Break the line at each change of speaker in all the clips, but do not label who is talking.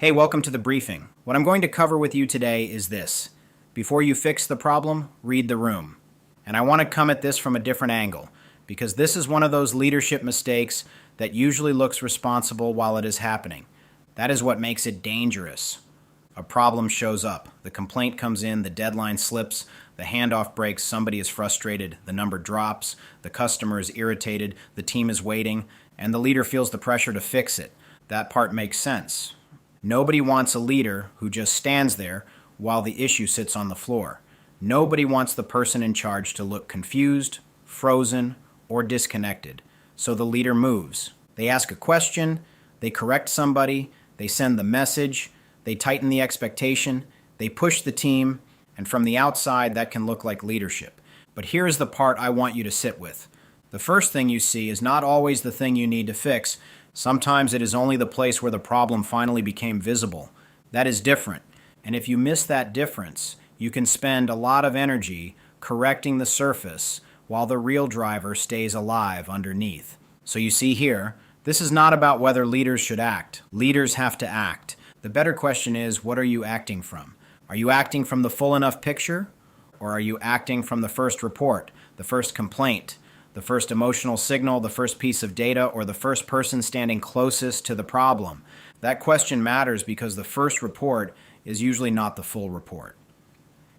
Hey, welcome to the briefing. What I'm going to cover with you today is this. Before you fix the problem, read the room. And I want to come at this from a different angle, because this is one of those leadership mistakes that usually looks responsible while it is happening. That is what makes it dangerous. A problem shows up, the complaint comes in, the deadline slips, the handoff breaks, somebody is frustrated, the number drops, the customer is irritated, the team is waiting, and the leader feels the pressure to fix it. That part makes sense. Nobody wants a leader who just stands there while the issue sits on the floor. Nobody wants the person in charge to look confused, frozen, or disconnected. So the leader moves. They ask a question, they correct somebody, they send the message, they tighten the expectation, they push the team, and from the outside that can look like leadership. But here's the part I want you to sit with. The first thing you see is not always the thing you need to fix. Sometimes it is only the place where the problem finally became visible. That is different. And if you miss that difference, you can spend a lot of energy correcting the surface while the real driver stays alive underneath. So you see here, this is not about whether leaders should act. Leaders have to act. The better question is, what are you acting from? Are you acting from the full enough picture? Or are you acting from the first report, the first complaint, the first emotional signal, the first piece of data, or the first person standing closest to the problem? That question matters because the first report is usually not the full report.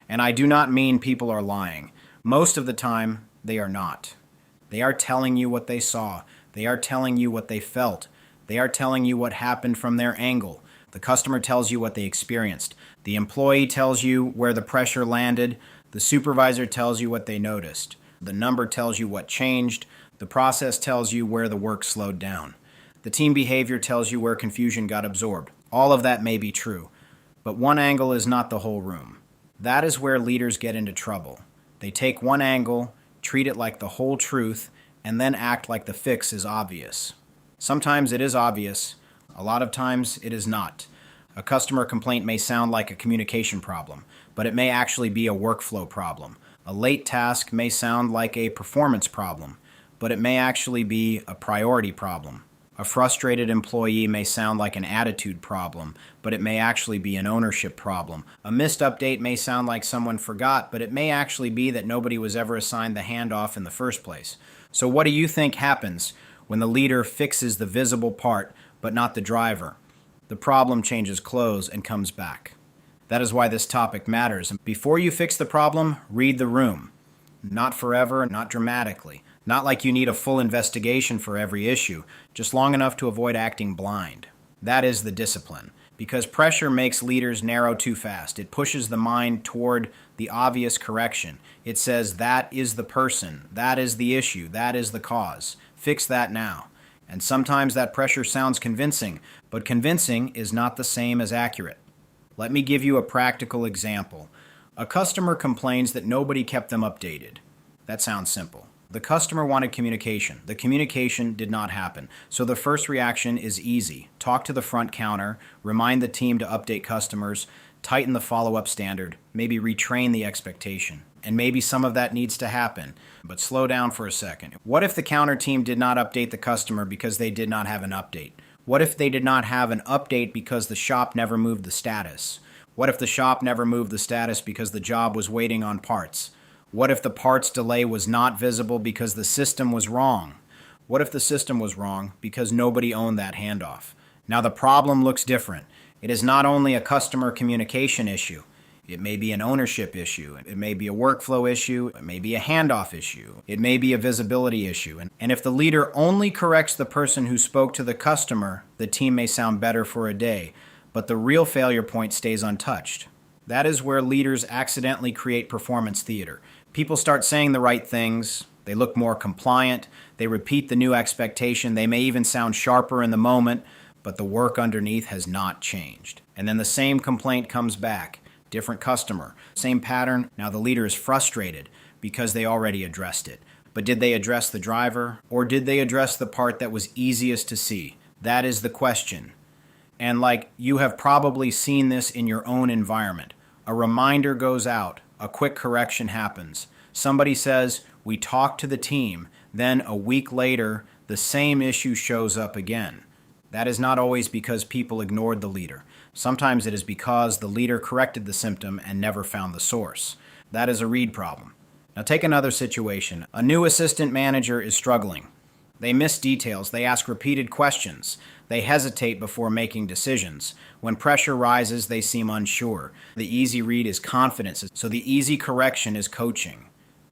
And I do not mean people are lying. Most of the time, they are not. They are telling you what they saw. They are telling you what they felt. They are telling you what happened from their angle. The customer tells you what they experienced. The employee tells you where the pressure landed. The supervisor tells you what they noticed. The number tells you what changed. The process tells you where the work slowed down. The team behavior tells you where confusion got absorbed. All of that may be true, but one angle is not the whole room. That is where leaders get into trouble. They take one angle, treat it like the whole truth, and then act like the fix is obvious. Sometimes it is obvious. A lot of times it is not. A customer complaint may sound like a communication problem, but it may actually be a workflow problem. A late task may sound like a performance problem, but it may actually be a priority problem. A frustrated employee may sound like an attitude problem, but it may actually be an ownership problem. A missed update may sound like someone forgot, but it may actually be that nobody was ever assigned the handoff in the first place. So what do you think happens when the leader fixes the visible part, but not the driver? The problem changes clothes and comes back. That is why this topic matters. Before you fix the problem, read the room. Not forever, not dramatically. Not like you need a full investigation for every issue, just long enough to avoid acting blind. That is the discipline. Because pressure makes leaders narrow too fast. It pushes the mind toward the obvious correction. It says, that is the person, that is the issue, that is the cause. Fix that now. And sometimes that pressure sounds convincing, but convincing is not the same as accurate. Let me give you a practical example. A customer complains that nobody kept them updated. That sounds simple. The customer wanted communication. The communication did not happen. So the first reaction is easy. Talk to the front counter, remind the team to update customers, tighten the follow-up standard, maybe retrain the expectation. And maybe some of that needs to happen. But slow down for a second. What if the counter team did not update the customer because they did not have an update? What if they did not have an update because the shop never moved the status? What if the shop never moved the status because the job was waiting on parts? What if the parts delay was not visible because the system was wrong? What if the system was wrong because nobody owned that handoff? Now the problem looks different. It is not only a customer communication issue. It may be an ownership issue. It may be a workflow issue. It may be a handoff issue. It may be a visibility issue. And if the leader only corrects the person who spoke to the customer, the team may sound better for a day, but the real failure point stays untouched. That is where leaders accidentally create performance theater. People start saying the right things. They look more compliant. They repeat the new expectation. They may even sound sharper in the moment, but the work underneath has not changed. And then the same complaint comes back. Different customer, same pattern. Now the leader is frustrated because they already addressed it. But did they address the driver, or did they address the part that was easiest to see? That is the question. And like you have probably seen this in your own environment. A reminder goes out, a quick correction happens. Somebody says, we talked to the team, then a week later, the same issue shows up again. That is not always because people ignored the leader. Sometimes it is because the leader corrected the symptom and never found the source. That is a read problem. Now take another situation. A new assistant manager is struggling. They miss details, they ask repeated questions, they hesitate before making decisions. When pressure rises, they seem unsure. The easy read is confidence, so the easy correction is coaching.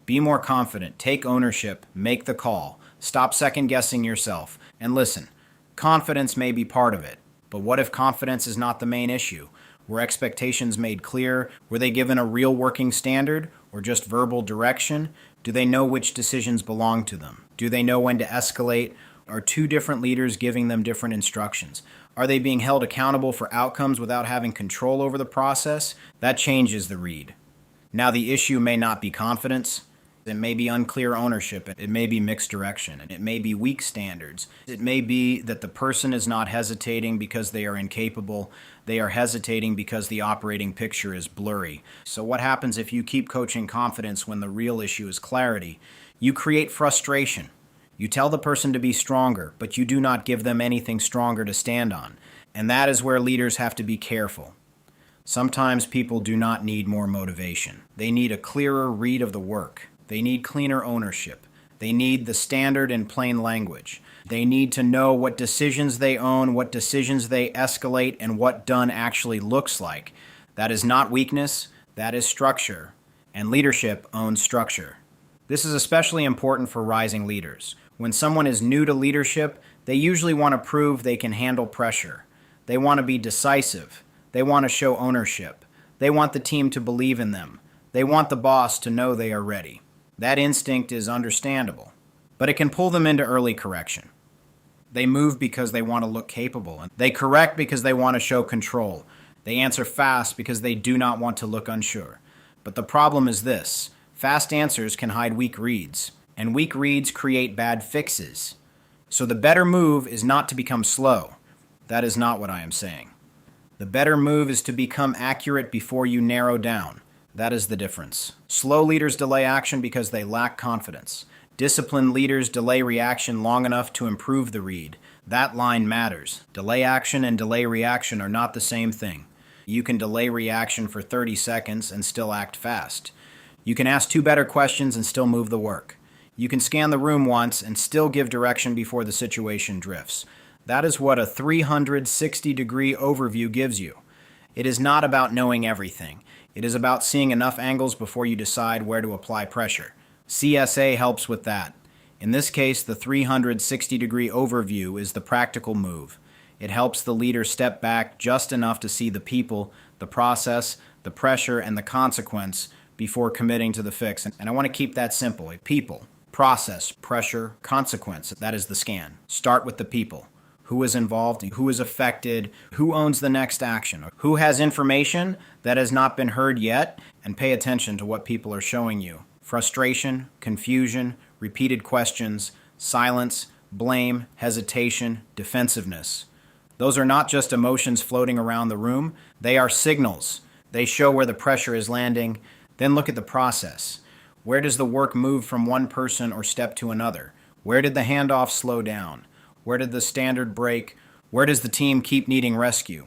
Be more confident, take ownership, make the call, stop second-guessing yourself, and listen. Confidence may be part of it, but what if confidence is not the main issue? Were expectations made clear? Were they given a real working standard, or just verbal direction? Do they know which decisions belong to them? Do they know when to escalate? Are two different leaders giving them different instructions? Are they being held accountable for outcomes without having control over the process? That changes the read. Now, the issue may not be confidence. It may be unclear ownership. It may be mixed direction. It may be weak standards. It may be that the person is not hesitating because they are incapable. They are hesitating because the operating picture is blurry. So what happens if you keep coaching confidence when the real issue is clarity? You create frustration. You tell the person to be stronger, but you do not give them anything stronger to stand on. And that is where leaders have to be careful. Sometimes people do not need more motivation. They need a clearer read of the work. They need cleaner ownership. They need the standard in plain language. They need to know what decisions they own, what decisions they escalate, and what done actually looks like. That is not weakness, that is structure. And leadership owns structure. This is especially important for rising leaders. When someone is new to leadership, they usually want to prove they can handle pressure. They want to be decisive. They want to show ownership. They want the team to believe in them. They want the boss to know they are ready. That instinct is understandable, but it can pull them into early correction. They move because they want to look capable, and they correct because they want to show control. They answer fast because they do not want to look unsure. But the problem is this: fast answers can hide weak reads, and weak reads create bad fixes. So the better move is not to become slow. That is not what I am saying. The better move is to become accurate before you narrow down. That is the difference. Slow leaders delay action because they lack confidence. Disciplined leaders delay reaction long enough to improve the read. That line matters. Delay action and delay reaction are not the same thing. You can delay reaction for 30 seconds and still act fast. You can ask two better questions and still move the work. You can scan the room once and still give direction before the situation drifts. That is what a 360-degree overview gives you. It is not about knowing everything. It is about seeing enough angles before you decide where to apply pressure. CSA helps with that. In this case, the 360-degree overview is the practical move. It helps the leader step back just enough to see the people, the process, the pressure, and the consequence before committing to the fix. And I want to keep that simple. People, process, pressure, consequence. That is the scan. Start with the people. Who is involved, who is affected, who owns the next action, who has information that has not been heard yet, and pay attention to what people are showing you. Frustration, confusion, repeated questions, silence, blame, hesitation, defensiveness. Those are not just emotions floating around the room, they are signals. They show where the pressure is landing. Then look at the process. Where does the work move from one person or step to another? Where did the handoff slow down? Where did the standard break? Where does the team keep needing rescue?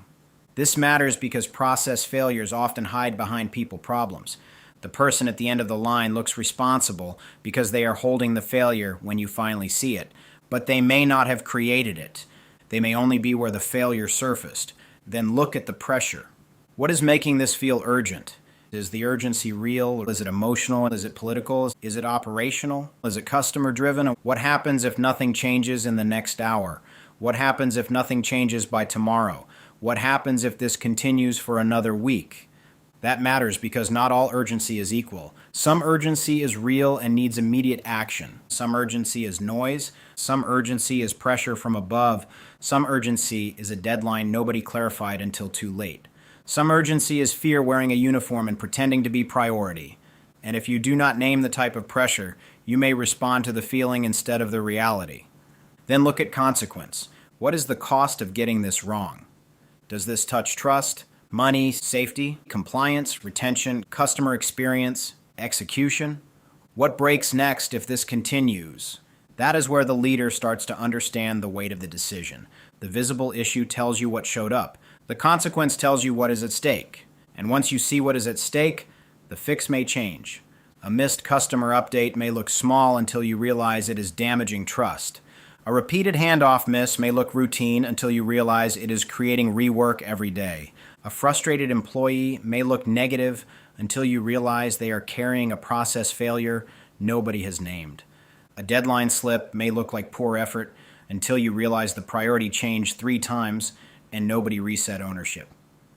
This matters because process failures often hide behind people problems. The person at the end of the line looks responsible because they are holding the failure when you finally see it, but they may not have created it. They may only be where the failure surfaced. Then look at the pressure. What is making this feel urgent? Is the urgency real? Is it emotional? Is it political? Is it operational? Is it customer driven? What happens if nothing changes in the next hour? What happens if nothing changes by tomorrow? What happens if this continues for another week? That matters because not all urgency is equal. Some urgency is real and needs immediate action. Some urgency is noise. Some urgency is pressure from above. Some urgency is a deadline nobody clarified until too late. Some urgency is fear wearing a uniform and pretending to be priority. And if you do not name the type of pressure, you may respond to the feeling instead of the reality. Then look at consequence. What is the cost of getting this wrong? Does this touch trust, money, safety, compliance, retention, customer experience, execution? What breaks next if this continues? That is where the leader starts to understand the weight of the decision. The visible issue tells you what showed up. The consequence tells you what is at stake, and once you see what is at stake, the fix may change. A missed customer update may look small until you realize it is damaging trust. A repeated handoff miss may look routine until you realize it is creating rework every day. A frustrated employee may look negative until you realize they are carrying a process failure nobody has named. A deadline slip may look like poor effort until you realize the priority changed 3 times and nobody reset ownership.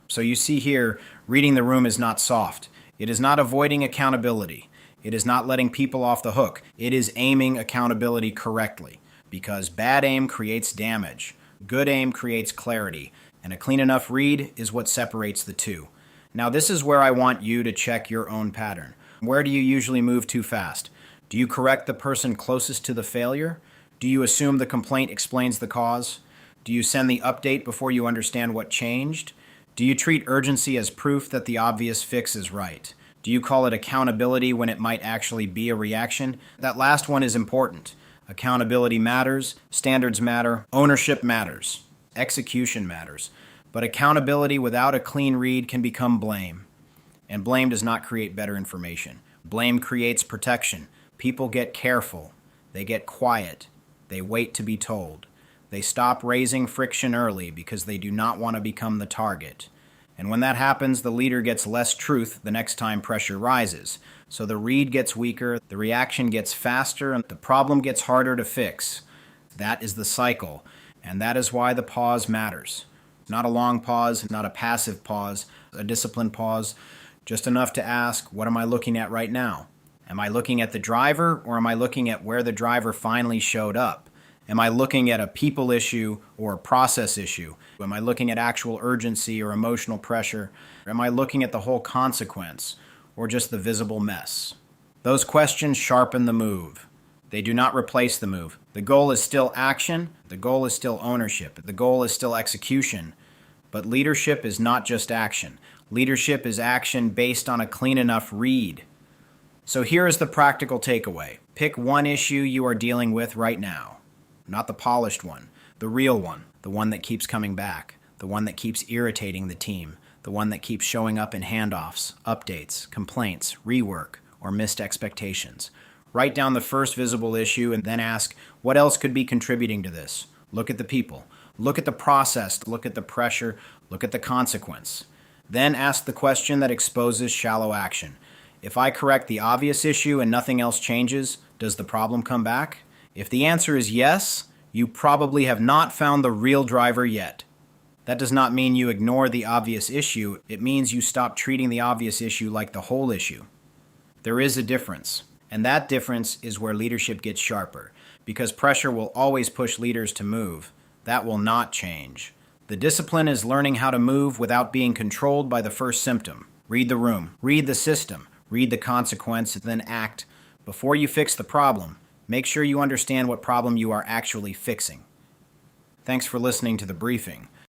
So you see here, reading the room is not soft. It is not avoiding accountability. It is not letting people off the hook. It is aiming accountability correctly. Because bad aim creates damage, good aim creates clarity, and a clean enough read is what separates the two. Now this is where I want you to check your own pattern. Where do you usually move too fast? Do you correct the person closest to the failure? Do you assume the complaint explains the cause? Do you send the update before you understand what changed? Do you treat urgency as proof that the obvious fix is right? Do you call it accountability when it might actually be a reaction? That last one is important. Accountability matters, standards matter, ownership matters, execution matters. But accountability without a clean read can become blame. And blame does not create better information. Blame creates protection. People get careful. They get quiet. They wait to be told. They stop raising friction early because they do not want to become the target. And when that happens, the leader gets less truth the next time pressure rises. So the read gets weaker, the reaction gets faster, and the problem gets harder to fix. That is the cycle, and that is why the pause matters. Not a long pause, not a passive pause, a disciplined pause, just enough to ask, what am I looking at right now? Am I looking at the driver, or am I looking at where the driver finally showed up? Am I looking at a people issue or a process issue? Am I looking at actual urgency or emotional pressure? Or am I looking at the whole consequence or just the visible mess? Those questions sharpen the move. They do not replace the move. The goal is still action. The goal is still ownership. The goal is still execution. But leadership is not just action. Leadership is action based on a clean enough read. So here is the practical takeaway. Pick one issue you are dealing with right now. Not the polished one, the real one, the one that keeps coming back, the one that keeps irritating the team, the one that keeps showing up in handoffs, updates, complaints, rework, or missed expectations. Write down the first visible issue and then ask, what else could be contributing to this? Look at the people. Look at the process. Look at the pressure. Look at the consequence. Then ask the question that exposes shallow action. If I correct the obvious issue and nothing else changes, does the problem come back? If the answer is yes, you probably have not found the real driver yet. That does not mean you ignore the obvious issue. It means you stop treating the obvious issue like the whole issue. There is a difference, and that difference is where leadership gets sharper, because pressure will always push leaders to move. That will not change. The discipline is learning how to move without being controlled by the first symptom. Read the room, read the system, read the consequence, and then act. Before you fix the problem, make sure you understand what problem you are actually fixing. Thanks for listening to the briefing.